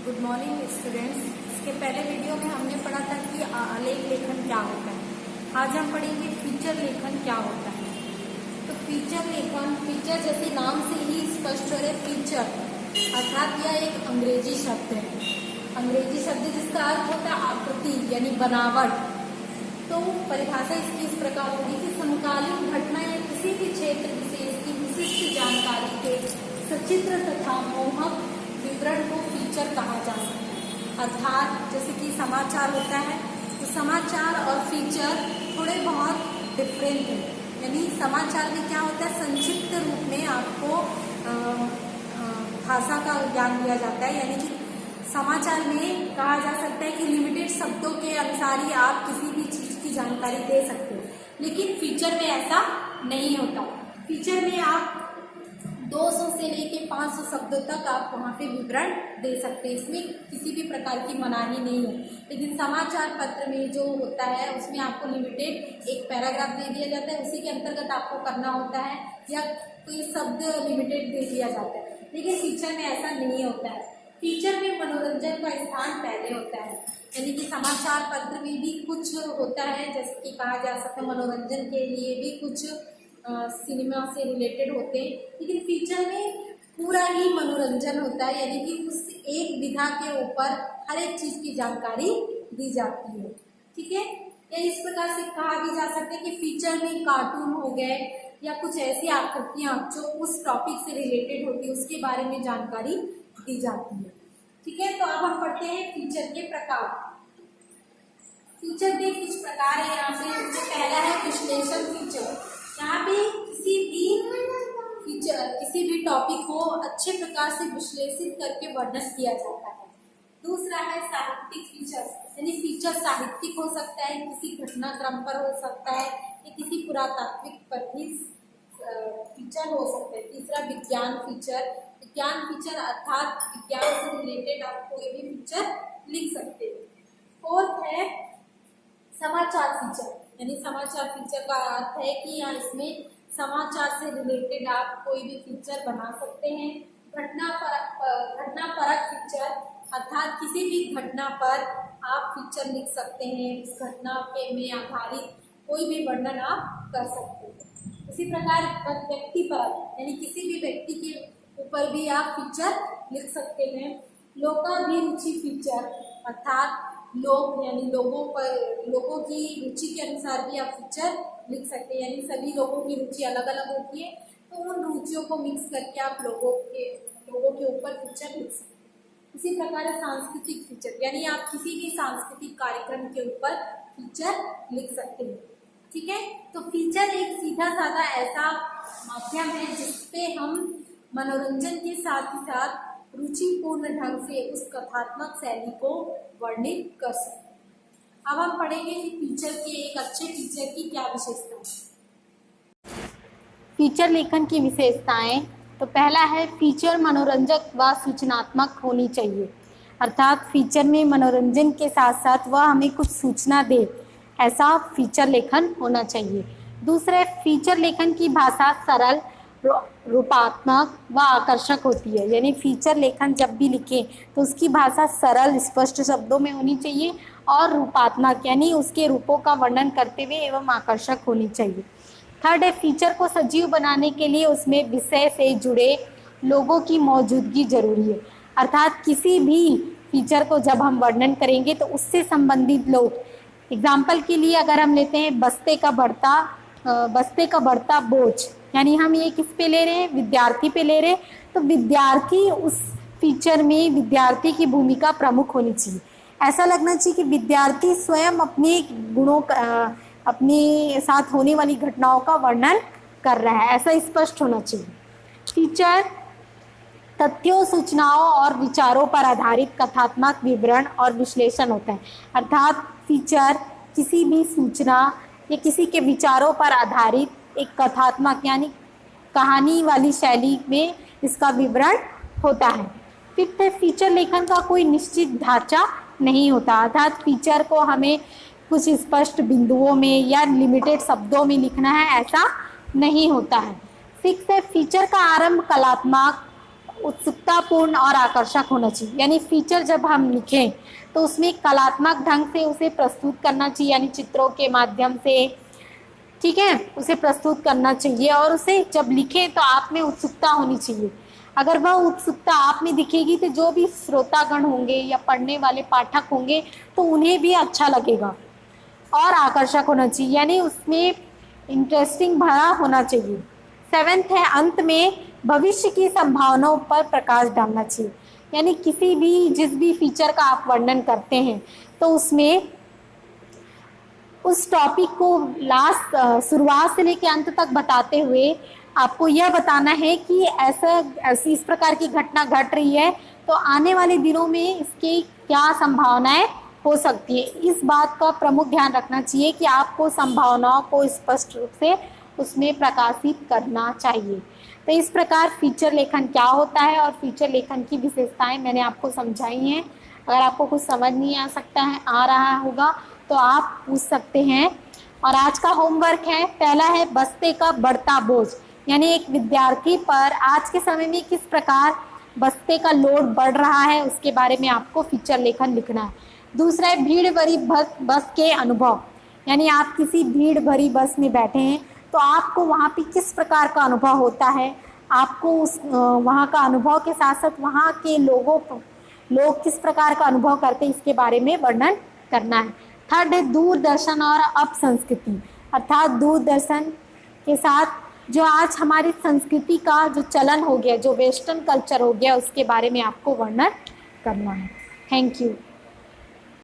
Good morning students. इसके पहले video में हमने पढ़ा था कि आलेख लेखन क्या होता है। आज हम पढ़ेंगे फीचर लेखन क्या होता है। तो फीचर लेखन, फीचर जैसे नाम से ही स्पष्ट हो रहे, फीचर अर्थात यह एक अंग्रेजी शब्द है। अंग्रेजी शब्द जिसका अर्थ होता है आकृति यानी बनावट। तो परिभाषा इसकी इस प्रकार होगी कि समकालीन घटना या किसी भी क्षेत्र विशेष की विशिष्ट जानकारी के सचित्र तथा मोहक विवरण को फीचर कहा जा सकता है। अर्थात जैसे कि समाचार होता है, तो समाचार और फीचर थोड़े बहुत डिफरेंट है। यानी समाचार में क्या होता है, संक्षिप्त रूप में आपको भाषा का ज्ञान दिया जाता है। यानी कि समाचार में कहा जा सकता है कि लिमिटेड शब्दों के अनुसार ही आप किसी भी चीज की जानकारी दे सकते हो, लेकिन फीचर में ऐसा नहीं होता। फीचर में आप 200 से लेके 500 शब्दों तक आप वहाँ पे विवरण दे सकते हैं। इसमें किसी भी प्रकार की मनाही नहीं है। लेकिन समाचार पत्र में जो होता है उसमें आपको लिमिटेड एक पैराग्राफ दे दिया जाता है, उसी के अंतर्गत आपको करना होता है, या कोई शब्द लिमिटेड दे दिया जाता है। लेकिन फीचर में ऐसा नहीं होता है। फीचर में मनोरंजन का स्थान पहले होता है। यानी कि समाचार पत्र में भी कुछ होता है, जैसे कि कहा जा सकता है मनोरंजन के लिए भी कुछ सिनेमा से रिलेटेड होते हैं, लेकिन फीचर में पूरा ही मनोरंजन होता है। यानी कि उस एक विधा के ऊपर हर एक चीज की जानकारी दी जाती है। ठीक है, या इस प्रकार से कहा भी जा सकता है कि फीचर में कार्टून हो गए या कुछ ऐसी आकृतियां जो उस टॉपिक से रिलेटेड होती है उसके बारे में जानकारी दी जाती है। ठीक है, तो अब हम पढ़ते हैं फीचर के प्रकार। फीचर के कुछ प्रकार है यहाँ पे। सबसे पहला है विश्लेषण फीचर। यहाँ पे किसी भी टॉपिक को अच्छे प्रकार से विश्लेषित करके वर्णन किया जाता है। दूसरा है साहित्यिक फीचर। यानी फीचर साहित्यिक हो सकता है, किसी घटनाक्रम पर हो सकता है, या किसी पुरातात्विक पर भी फीचर हो सकता है। तीसरा विज्ञान फीचर। विज्ञान फीचर अर्थात विज्ञान से रिलेटेड आप कोई भी फीचर लिख सकते हैं। फोर्थ है समाचार फीचर। यानी समाचार फीचर का अर्थ है कि यहाँ इसमें समाचार से रिलेटेड आप कोई भी फीचर बना सकते हैं। घटना परक फीचर अर्थात किसी भी घटना पर आप फीचर लिख सकते हैं। उस घटना के में आधारित कोई भी वर्णन आप कर सकते हैं। इसी प्रकार व्यक्ति परक यानी किसी भी व्यक्ति के ऊपर भी आप फीचर लिख सकते हैं। लोकाभिरुचि फीचर अर्थात लोग यानी लोगों की रुचि के अनुसार भी आप फीचर लिख सकते हैं। यानी सभी लोगों की रुचि अलग अलग होती है, तो उन रुचियों को मिक्स करके आप लोगों के ऊपर फीचर लिख सकते हैं। इसी प्रकार है सांस्कृतिक फीचर। यानी आप किसी भी सांस्कृतिक कार्यक्रम के ऊपर फीचर लिख सकते हैं। ठीक है, तो फीचर एक सीधा साधा ऐसा माध्यम है जिसपे हम मनोरंजन के साथ ही साथ रुचिपूर्ण ढंग से उस कथात्मक शैली को वर्णित कर सकते हैं। अब हम पढ़ेंगे कि फीचर के एक अच्छे फीचर की क्या विशेषता है। फीचर लेखन की विशेषताएं, तो पहला है फीचर मनोरंजक व सूचनात्मक होनी चाहिए। अर्थात फीचर में मनोरंजन के साथ साथ वह हमें कुछ सूचना दे, ऐसा फीचर लेखन होना चाहिए। दूसरे, फीचर लेखन की भाषा सरल, रूपात्मक व आकर्षक होती है। यानी फीचर लेखन जब भी लिखें तो उसकी भाषा सरल स्पष्ट शब्दों में होनी चाहिए और रूपात्मक यानी उसके रूपों का वर्णन करते हुए एवं आकर्षक होनी चाहिए। थर्ड है फीचर को सजीव बनाने के लिए उसमें विषय से जुड़े लोगों की मौजूदगी जरूरी है। अर्थात किसी भी फीचर को जब हम वर्णन करेंगे तो उससे संबंधित लोग, एग्जाम्पल के लिए अगर हम लेते हैं बस्ते का बढ़ता बोझ, यानी हम ये किस पे ले रहे हैं, विद्यार्थी पे ले रहे हैं, तो विद्यार्थी उस फीचर में विद्यार्थी की भूमिका प्रमुख होनी चाहिए। ऐसा लगना चाहिए कि विद्यार्थी स्वयं अपने गुणों का, अपने साथ होने वाली घटनाओं का वर्णन कर रहा है, ऐसा स्पष्ट होना चाहिए। फीचर तथ्यों, सूचनाओं और विचारों पर आधारित कथात्मक विवरण और विश्लेषण होता है। अर्थात फीचर किसी भी सूचना या किसी के विचारों पर आधारित एक कथात्मक यानी कहानी वाली शैली में इसका विवरण होता है। फिफ्थ है फीचर लेखन का कोई निश्चित ढांचा नहीं होता। अर्थात फीचर को हमें कुछ स्पष्ट बिंदुओं में या लिमिटेड शब्दों में लिखना है, ऐसा नहीं होता है। सिक्स है फीचर का आरंभ कलात्मक उत्सुकतापूर्ण और आकर्षक होना चाहिए। यानी फीचर जब हम लिखें तो उसमें कलात्मक ढंग से उसे प्रस्तुत करना चाहिए, यानी चित्रों के माध्यम से, ठीक है, उसे प्रस्तुत करना चाहिए। और उसे जब लिखें तो आप में उत्सुकता होनी चाहिए। अगर वह उत्सुकता आप में दिखेगी तो जो भी श्रोतागण होंगे या पढ़ने वाले पाठक होंगे तो उन्हें भी अच्छा लगेगा और आकर्षक होना चाहिए, यानी उसमें इंटरेस्टिंग भरा होना चाहिए। 7th है, अंत में भविष्य की संभावनाओं पर प्रकाश डालना चाहिए। यानी किसी भी जिस भी फीचर का आप वर्णन करते हैं तो उसमें उस टॉपिक को लास्ट शुरुआत से लेकर अंत तक बताते हुए आपको यह बताना है कि ऐसी इस प्रकार की घटना घट रही है तो आने वाले दिनों में इसकी क्या संभावनाएं हो सकती है। इस बात का प्रमुख ध्यान रखना चाहिए कि आपको संभावनाओं को स्पष्ट रूप से उसमें प्रकाशित करना चाहिए। तो इस प्रकार फीचर लेखन क्या होता है और फीचर लेखन की विशेषताएं मैंने आपको समझाई हैं। अगर आपको कुछ समझ नहीं आ रहा होगा तो आप पूछ सकते हैं। और आज का होमवर्क है, पहला है बस्ते का बढ़ता बोझ, यानी एक विद्यार्थी पर आज के समय में किस प्रकार बस्ते का लोड बढ़ रहा है उसके बारे में आपको फीचर लेखन लिखना है। दूसरा है भीड़ भरी बस के अनुभव, यानी आप किसी भीड़ भरी बस में बैठे हैं तो आपको वहाँ पे किस प्रकार का अनुभव होता है, आपको उस वहाँ का अनुभव के साथ साथ वहाँ के लोग किस प्रकार का अनुभव करते हैं इसके बारे में वर्णन करना है। थर्ड है दूरदर्शन और अपसंस्कृति, अर्थात दूरदर्शन के साथ जो आज हमारी संस्कृति का जो चलन हो गया, जो वेस्टर्न कल्चर हो गया, उसके बारे में आपको वर्णन करना है। Thank you.